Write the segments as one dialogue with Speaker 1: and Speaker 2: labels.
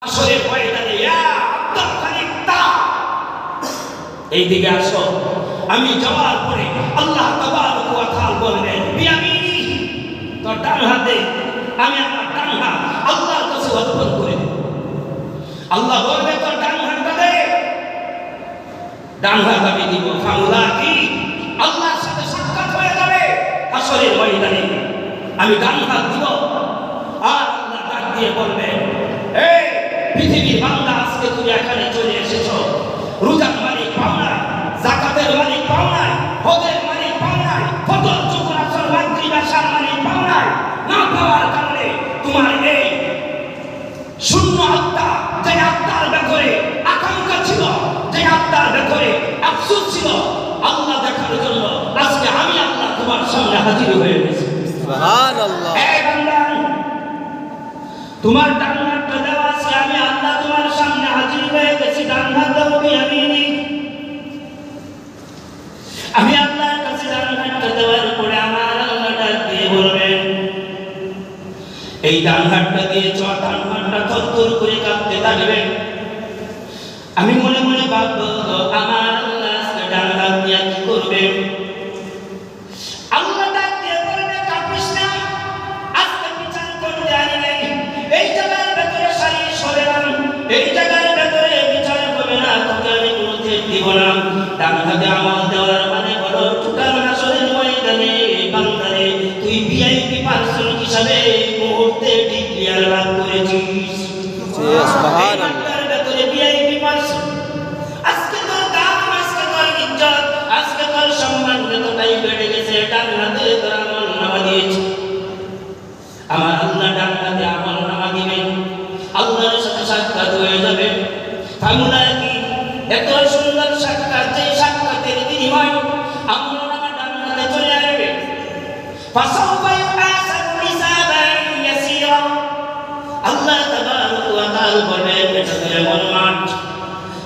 Speaker 1: আসলে ময়দানে ইয়া আব্দুল খালিক তা এইদিকে আসো। আমি যাওয়ার পরে আল্লাহ তাবারক ওয়া তাআলা বললেন বিয়ামিনি, তোর ডান হাতে। আমি আমার ডান হাত আল্লাহর কাছে অর্পণ করে দেব। আল্লাহ বলবে তোর ডান হাতটা দে, ডান হাত আমি দিব। ফাউলা কি আল্লাহর সাথে সাক্ষাৎ হয়ে যাবে হাসরের ময়দানে। আমি ডান হাত দিব আর আল্লাহ ডাক দিয়ে বলবেন এই পৃথিবীর বান্দা, আজকে তুমি এখানে চলে এসেছো, রোজার মালিক পাও নাই, যাকাতের মালিক পাও নাই, হজের মালিক পাও নাই, ফজর যুহর আসর মাগরিব এশার মালিক পাও নাই। না পাওয়ার কারণে তোমার এই শূন্য আত্মা, যে আত্মার ব্যাপারে আকাঙ্ক্ষা ছিল, যে আত্মার ব্যাপারে আফসোস ছিল, আল্লাহ দেখার জন্য আজকে আমি আল্লাহ তোমার সামনে হাজির হয়ে গেছি। সুবহানাল্লাহ। এই বান্দা, তোমার ডান হাতটা দেওয়া আছে, আমি আল্লাহ তোমার সামনে হাজির হয়ে গেছি। ডান হাত দাও বিয়ামিনি। আমি আল্লাহর কাছে ডান হাতটা দেওয়ার পরে আমার আল্লাহ ডাক দিয়ে বলবেন এই ডান হাতটা দিয়েছ, ডান হাতটা থরথর করে কাঁপতে থাকবে। আমি মনে মনে ভাববো আমার আল্লাহ আজকে ডান হাত দিয়ে কি করবে। আল্লাহ ডাক দিয়ে বলবে কাঁপিস না, আজকে বিচার করতে আনি নাই। এই জায়গার ভেতরে সালিশ হবে না, এই জায়গার ভেতরে বিচার হবে না, তোকে আমি কোনো তেল দিব না। ডান হাতে আমল দেওয়ার মানে বড় টোটাল হাসরের ময়দানে বান্দারে তুই ভিআইপি পারসন হিসাবে মুহূর্তে ডিক্লেয়ার লাভ করেছিস। সুবহানাল্লাহ। ভেতরে ভিআইপি পারসন। আজকে তোর দাম, আজকে তোর ইজ্জত, আজকে তোর সম্মান যতটাই বেড়ে গেছে, ডান হাতে তোর আমল নামা দিয়েছি। আমার আল্লাহ ডান হাতে আমল নামা দিবেন, আল্লাহর সাথে সাক্ষাৎ হয়ে যাবে। ফামুলা কি এত সুন্দর সাক্ষাৎ, যে সাক্ষাতের বিনিময় আমল নামা ডান হাতে চলে আসবে। ফাসাউফা ইউহাসাবু হিসাবান ইয়াসীরা। আল্লাহ তাবারক ওয়া তাআলা বলেন এটা এমন মাঠ,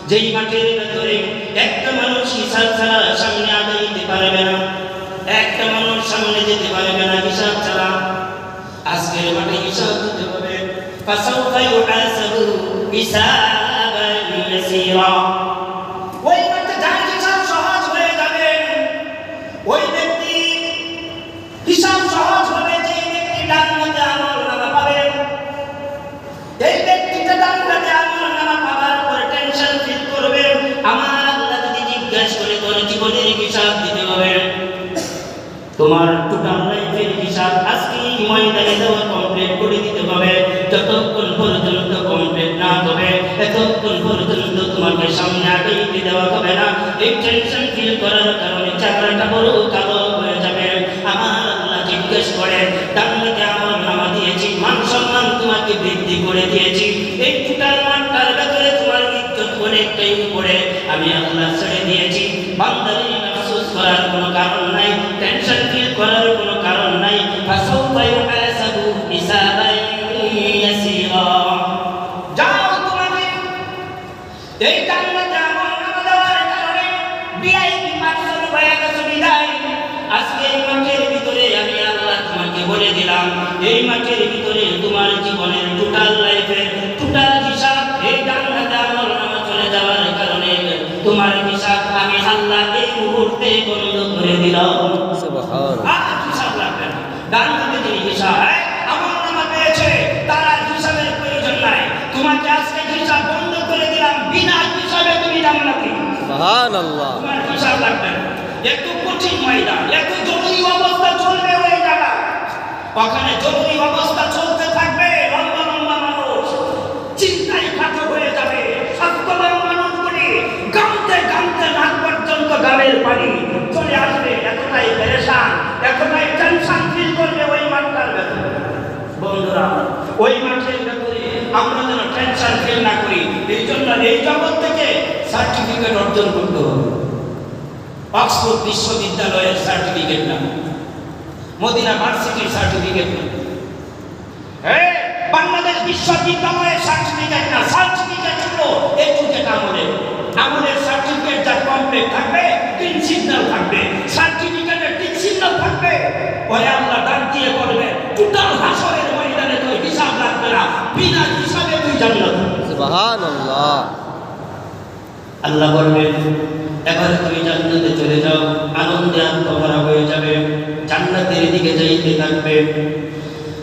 Speaker 1: যেই মাঠের ভেতরে একটা মানুষ হিসাব ছাড়া সামনে আগাইতে পারবে না, একটা মানুষ সামনে যেতে পারবে না হিসাব ছাড়া। আজকের মাঠে হিসাব দিতে হবে। ফাসাউফা ইউহাসাবু হিসাবান ইয়াসীরা। ওই মাঠে যার হিসাব সহজ হয়ে যাবে, ওই ব্যক্তি হিসাব সহজ হবে, যে ব্যক্তি ডান হাতে আমল নামা পাবে। এই ব্যক্তিটা ডান হাতে আমল নামা পাওয়ার পরে টেনশন ফিল করবে, আমার আল্লাহ যদি জিজ্ঞাসা করে তোর জীবনের হিসাব দিতে হবে, তোমার টোটাল লাইফের হিসাব আজকে ময়দানে দেওয়া কমপ্লিট করে দিতে হবে। যতক্ষণ পর্যন্ত কমপ্লিট না হবে, এতক্ষণ পর্যন্ত তোমাকে সামনে আগাইতে দেওয়া হবে না। এই টেনশন ফিল করার কারণে চেহারাটা বড় কালো হয়ে যাবে। আমার আল্লাহ জিজ্ঞেস করে ডান হাতে আমল নামা দিয়েছি, মান সম্মান তোমাকে বৃদ্ধি করে দিয়েছি, এই টোটাল মানটার ভেতরে তোমার ইজ্জত অনেকটাই উপরে আমি আল্লাহ ছেড়ে দিয়েছি। বান্দারে আফসোস করার কোনো কারণ নাই, টেনশন ফিল করার কোনো কারণ নাই। ফাসাউফা ইউহাসাবু হিসাবান ইয়াসীরা। যাও তোমাকে এই ডান হাতে আমল নামা দেওয়ার কারণে ভিআইপি পারসন হয়ে গেছো বিদায়। আজকে এই মাঠের ভিতরে আমি আল্লাহ তোমাকে বলে দিলাম, এই মাঠের ভিতরে তোমার জীবনের টোটাল লাইফের টোটাল হিসাব এই ডান হাতে আমল নামা চলে যাওয়ার কারণে তোমার হিসাব আমি আল্লাহ এই মুহূর্তে বন্ধ করে দিলাম। সুবহানাল্লাহ। আর হিসাব লাগবে না। ডান হাতে যে হিসাব আমল নামা পেয়েছে তার আর হিসাবের প্রয়োজন নাই। তোমাকে আজকে হিসাব বন্ধ করে দিলাম, বিনা হিসাবে তুমি জান্নাতি। সুবহানাল্লাহ। তোমার হিসাব লাগবে না। এত কঠিন ময়দান, এত জরুরি অবস্থা চলবে ওই জায়গা, ওখানে জরুরি অবস্থা চলতে থাকবে। লম্বা লম্বা মানুষ চিন্তায় কাটো হয়ে যাবে, স্বাস্থ্যবান মানুষগুলি গামতে গামতে নাক পর্যন্ত গালের পানি চলে আসবে, এতটাই পেরেশান, এতটাই টেনশন ফিল করবে ওই মাঠটার ভেতরে। বন্ধুরা, ওই মাঠের ভেতরে আমরা যেন টেনশন ফিল না করি, এই জন্য এই জগৎ থেকে সার্টিফিকেট অর্জন করতে হবে। অক্সফোর্ড বিশ্ববিদ্যালয়ের সার্টিফিকেট না, মদিনা ভার্সিটির সার্টিফিকেট না, বাংলাদেশ বিশ্ববিদ্যালয়ের সার্টিফিকেট না। সার্টিফিকেট হলো এডুকেট আমলের, আমলের সার্টিফিকেট যা কমপ্লিট থাকবে, তিন সিগন্যাল থাকবে, সার্টিফিকেটের তিন সিগন্যাল থাকবে। ওই আল্লাহ ডাক দিয়ে বলবে টোটাল হাসরের ময়দানে তুই হিসাব রাখবে না, বিনা হিসাবে তুই জান্নাত।
Speaker 2: সুবহানাল্লাহ।
Speaker 1: আল্লাহ বলবেন এবার তুমি জান্নাতে চলে যাও, আনন্দে আত্মভরা হয়ে যাবে, জান্নাতের দিকে যাইতে থাকবে।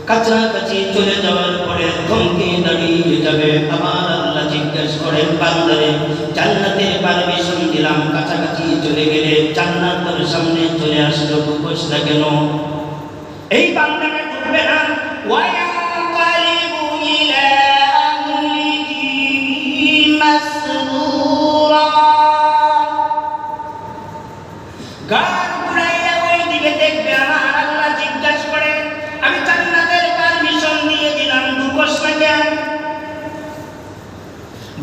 Speaker 1: কাছাকাছি চলে যাওয়ার পরে থমকে দাঁড়িয়ে যাবে। আমার আল্লাহ জিজ্ঞেস করেন বান্দারে, জান্নাতের পারমিশন দিলাম, কাছাকাছি চলে গেলে জান্নাতের সামনে চলে আসলো, ঢুকোস না কেন? এই বান্দাটা ঢুকবে না। ওয়ায়ানকালিবু ইলা আহলিহি মাসরুরা, গান ঘুরাইয়া ওই দিকে দেখবে। আমার আল্লাহ জিজ্ঞেস করেন আমি জান্নাতের পারমিশন দিয়ে দিলাম, ঢুকোস না কেন?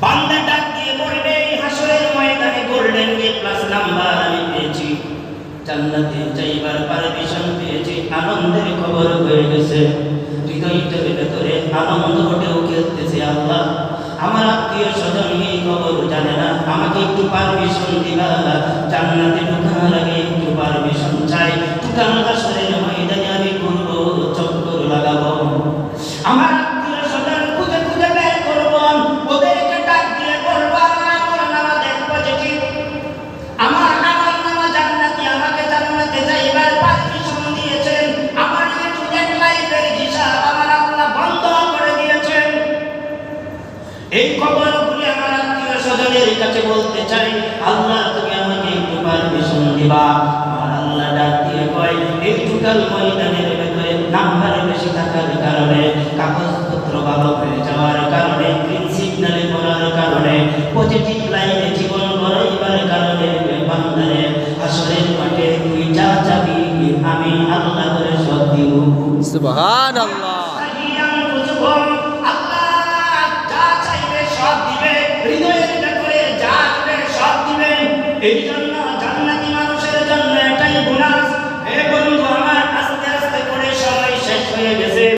Speaker 1: বান্দা ডাক দিয়ে বলবে হাসরের ময়দানে গোল্ডেন প্লাস নাম্বার আমি পেয়েছি, জান্নাতে যাইবার পারমিশন পেয়েছি, আনন্দের খবর হয়ে গেছে। হৃদয়টার ভেতরে আনন্দ ওঠেও খেলতেছে, আল্লাহ আমার আত্মীয় স্বজন এই খবর জানে না, আমাকে একটু পারমিশন দিবা, জান্নাতে ঢোকার আগে একটু পারমিশন চাই, টোটাল হাসরের ময়দানে আমি ঘুরবো, চক্কর লাগাবো, আমার আত্মীয় স্বজন খুঁজে খুঁজে বের করবো, ওদেরকে ডাক দিয়ে বলবো আমার নামাজের পজিটিভ, আমার আমল নামা জান্নাতি, আমাকে জান্নাতে যাইবার পারমিশন দিয়েছেন, আমার স্টুডেন্ট লাইফের হিসাব আমার আল্লাহ বন্ধ করে দিয়েছেন। এই খবরগুলি আমার আত্মীয় স্বজনের কাছে বলতে চাই, আল্লাহ তুমি আমাকে একটু পারমিশন দিবা। আমার আল্লাহ ডাক দিয়ে কয় এই টোটাল ময়দানের ভেতরে নাম্বার বেশি থাকার কারণে, কাগজপত্র ভালো হয়ে যাওয়ার কারণে, গ্রিন সিগন্যালে পড়ার কারণে, পজিটিভ লাইনে জীবন গড়াইবার কারণে বান্দারে হাসরের মাঠে তুই যা চাবি আমি আল্লাহ করে সব দিব।
Speaker 2: সুবহানাল্লাহ।
Speaker 1: আল্লাহ যা চাইবে সব দিবে, হৃদয়ের ভেতরে যা দিবে সব দিবেন। এই জন্য